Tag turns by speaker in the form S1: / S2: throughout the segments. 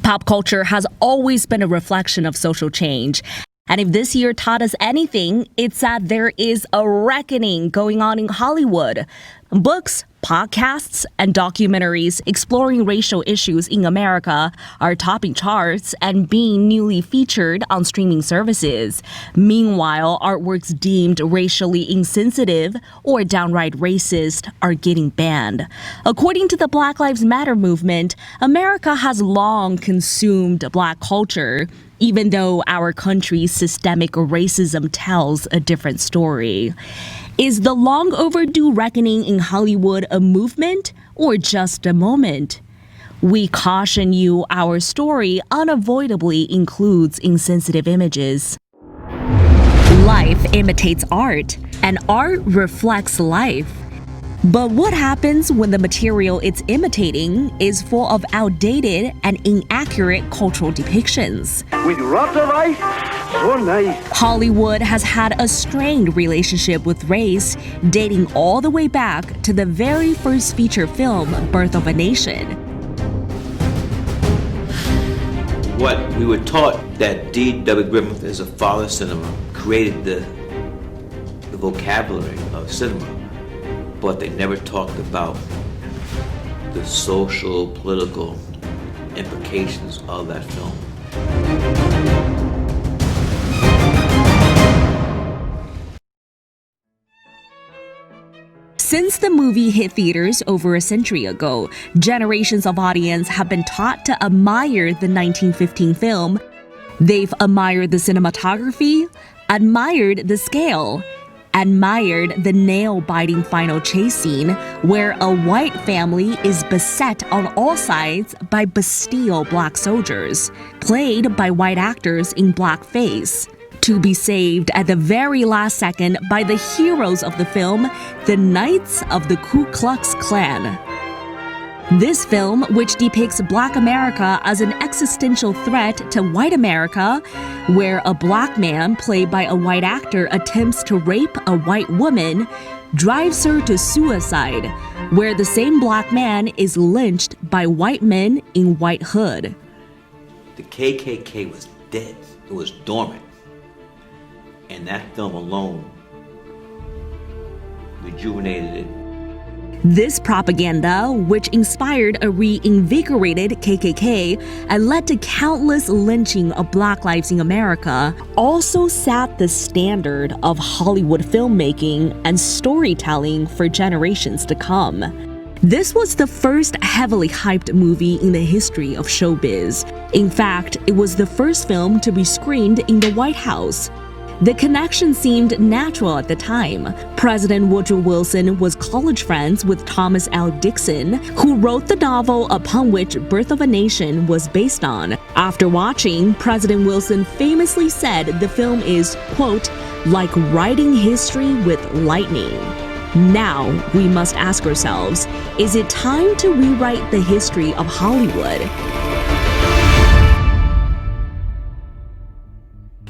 S1: Pop culture has always been a reflection of social change. And if this year taught us anything, it's that there is a reckoning going on in Hollywood. Books, podcasts, and documentaries exploring racial issues in America are topping charts and being newly featured on streaming services. Meanwhile, artworks deemed racially insensitive or downright racist are getting banned. According to the Black Lives Matter movement, America has long consumed Black culture, even though our country's systemic racism tells a different story. Is the long overdue reckoning in Hollywood a movement or just a moment? We caution you, our story unavoidably includes insensitive images. Life imitates art, and art reflects life. But what happens when the material it's imitating is full of outdated and inaccurate cultural depictions?
S2: With lots of ice, so nice.
S1: Hollywood has had a strained relationship with race, dating all the way back to the very first feature film, Birth of a Nation.
S3: What we were taught that D.W. Griffith, as a father of cinema, created the vocabulary of cinema. But they never talked about the social, political implications of that film.
S1: Since the movie hit theaters over a century ago, generations of audience have been taught to admire the 1915 film. They've admired the cinematography, admired the scale, admired the nail-biting final chase scene where a white family is beset on all sides by Bastille black soldiers, played by white actors in blackface, to be saved at the very last second by the heroes of the film, the Knights of the Ku Klux Klan. This film, which depicts Black America as an existential threat to white America, where a black man played by a white actor attempts to rape a white woman, drives her to suicide, where the same black man is lynched by white men in white hood.
S3: The KKK was dead. It was dormant. And that film alone rejuvenated it.
S1: This propaganda, which inspired a reinvigorated KKK and led to countless lynching of Black lives in America, also set the standard of Hollywood filmmaking and storytelling for generations to come. This was the first heavily hyped movie in the history of showbiz. In fact, it was the first film to be screened in the White House. The connection seemed natural at the time. President Woodrow Wilson was college friends with Thomas L. Dixon, who wrote the novel upon which Birth of a Nation was based on. After watching, President Wilson famously said the film is, quote, like writing history with lightning. Now, we must ask ourselves, is it time to rewrite the history of Hollywood?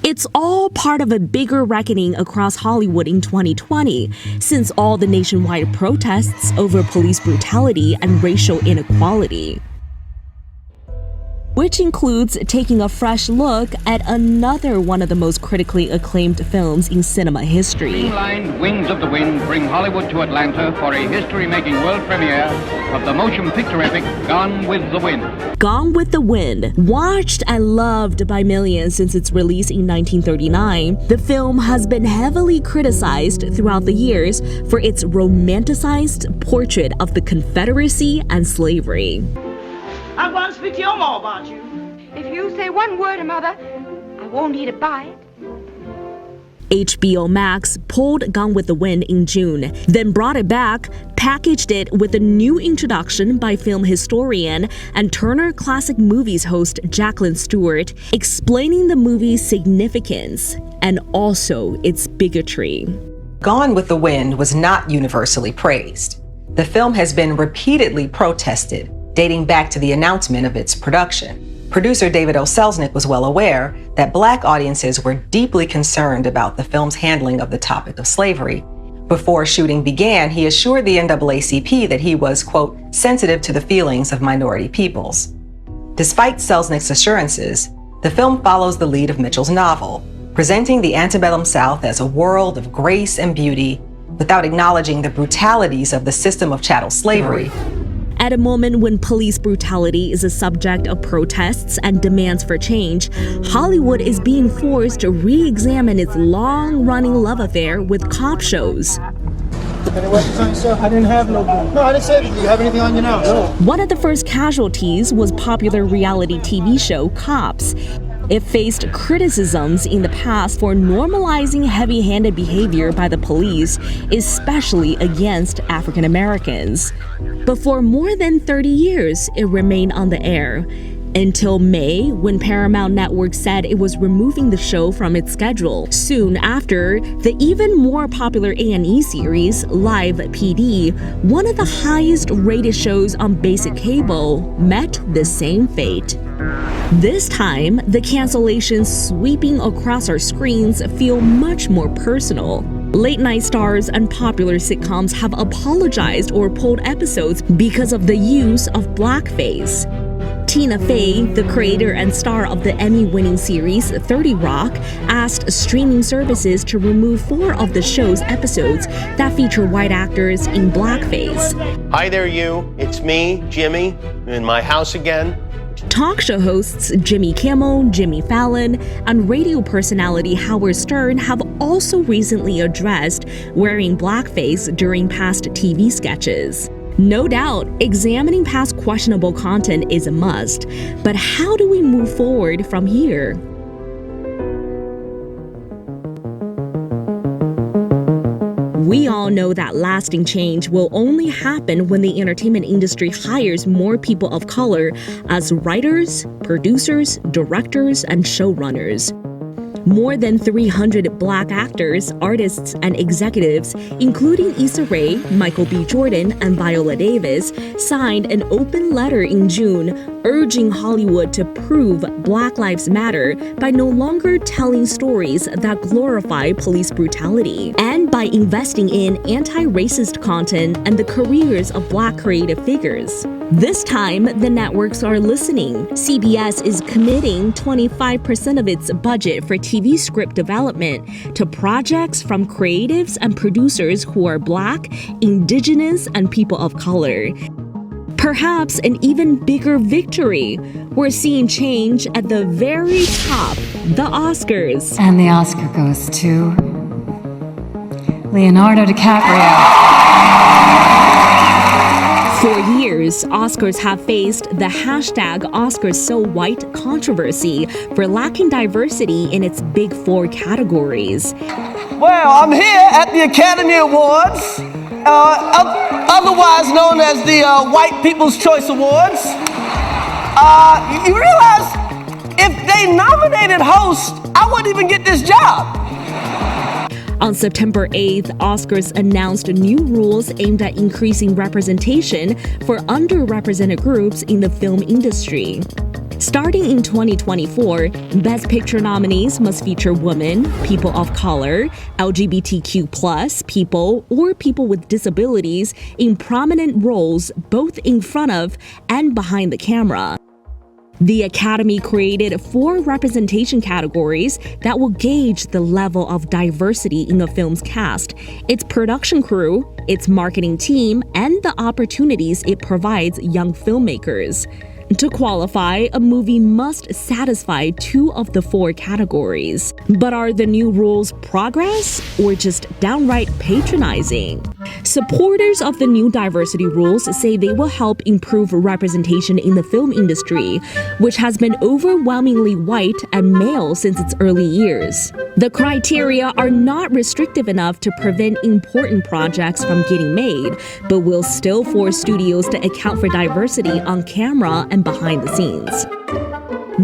S1: It's all part of a bigger reckoning across Hollywood in 2020, since all the nationwide protests over police brutality and racial inequality, which includes taking a fresh look at another one of the most critically acclaimed films in cinema history.
S4: Streamlined Wings of the Wind bring Hollywood to Atlanta for a history-making world premiere of the motion picture epic Gone with the Wind.
S1: Gone with the Wind, watched and loved by millions since its release in 1939, the film has been heavily criticized throughout the years for its romanticized portrait of the Confederacy and slavery.
S5: I'm going to speak to your mom about you.
S6: If you say one word, Mother, I won't eat a bite.
S1: HBO Max pulled Gone with the Wind in June, then brought it back, packaged it with a new introduction by film historian and Turner Classic Movies host Jacqueline Stewart, explaining the movie's significance and also its bigotry.
S7: Gone with the Wind was not universally praised. The film has been repeatedly protested, dating back to the announcement of its production. Producer David O. Selznick was well aware that Black audiences were deeply concerned about the film's handling of the topic of slavery. Before shooting began, he assured the NAACP that he was, quote, sensitive to the feelings of minority peoples. Despite Selznick's assurances, the film follows the lead of Mitchell's novel, presenting the antebellum South as a world of grace and beauty without acknowledging the brutalities of the system of chattel slavery.
S1: At a moment when police brutality is a subject of protests and demands for change, Hollywood is being forced to re-examine its long-running love affair with cop shows.
S8: Any weapons on yourself? I didn't have no gun. No, I didn't say anything. Do you have anything on you now? No.
S1: One of the first casualties was popular reality TV show Cops. It faced criticisms in the past for normalizing heavy-handed behavior by the police, especially against African Americans. But for more than 30 years, it remained on the air. Until May, when Paramount Network said it was removing the show from its schedule. Soon after, the even more popular A&E series, Live PD, one of the highest-rated shows on basic cable, met the same fate. This time, the cancellations sweeping across our screens feel much more personal. Late-night stars and popular sitcoms have apologized or pulled episodes because of the use of blackface. Tina Fey, the creator and star of the Emmy-winning series 30 Rock, asked streaming services to remove 4 of the show's episodes that feature white actors in blackface.
S9: Hi there, you. It's me, Jimmy, in my house again.
S1: Talk show hosts Jimmy Kimmel, Jimmy Fallon, and radio personality Howard Stern have also recently addressed wearing blackface during past TV sketches. No doubt, examining past questionable content is a must, but how do we move forward from here? We all know that lasting change will only happen when the entertainment industry hires more people of color as writers, producers, directors, and showrunners. More than 300 black actors, artists, and executives, including Issa Rae, Michael B. Jordan, and Viola Davis, signed an open letter in June urging Hollywood to prove Black Lives Matter by no longer telling stories that glorify police brutality, and by investing in anti-racist content and the careers of black creative figures. This time, the networks are listening. CBS is committing 25% of its budget for TV script development to projects from creatives and producers who are Black, Indigenous, and people of color. Perhaps an even bigger victory. We're seeing change at the very top, the Oscars.
S10: And the Oscar goes to Leonardo DiCaprio.
S1: For years, Oscars have faced the #OscarsSoWhite controversy for lacking diversity in its big 4 categories.
S11: Well, I'm here at the Academy Awards, otherwise known as the White People's Choice Awards. You realize if they nominated host, I wouldn't even get this job.
S1: On September 8th, Oscars announced new rules aimed at increasing representation for underrepresented groups in the film industry. Starting in 2024, Best Picture nominees must feature women, people of color, LGBTQ+ people, or people with disabilities in prominent roles both in front of and behind the camera. The Academy created 4 representation categories that will gauge the level of diversity in a film's cast, its production crew, its marketing team, and the opportunities it provides young filmmakers. To qualify, a movie must satisfy 2 of the 4 categories. But are the new rules progress or just downright patronizing? Supporters of the new diversity rules say they will help improve representation in the film industry, which has been overwhelmingly white and male since its early years. The criteria are not restrictive enough to prevent important projects from getting made, but will still force studios to account for diversity on camera and behind the scenes.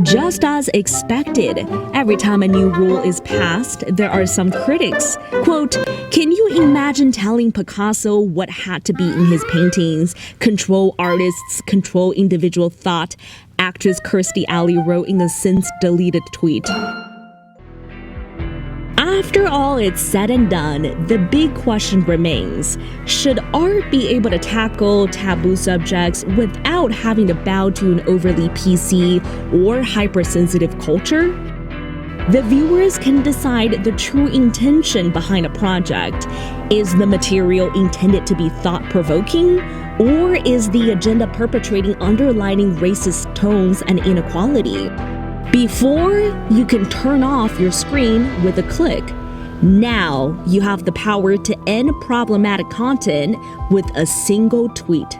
S1: Just as expected, every time a new rule is passed, there are some critics. Quote, "Can you imagine telling Picasso what had to be in his paintings? Control artists, control individual thought," actress Kirstie Alley wrote in a since-deleted tweet. After all is said and done, the big question remains, should art be able to tackle taboo subjects without having to bow to an overly PC or hypersensitive culture? The viewers can decide the true intention behind a project. Is the material intended to be thought-provoking, or is the agenda perpetrating underlining racist tones and inequality? Before, you can turn off your screen with a click. Now, you have the power to end problematic content with a single tweet.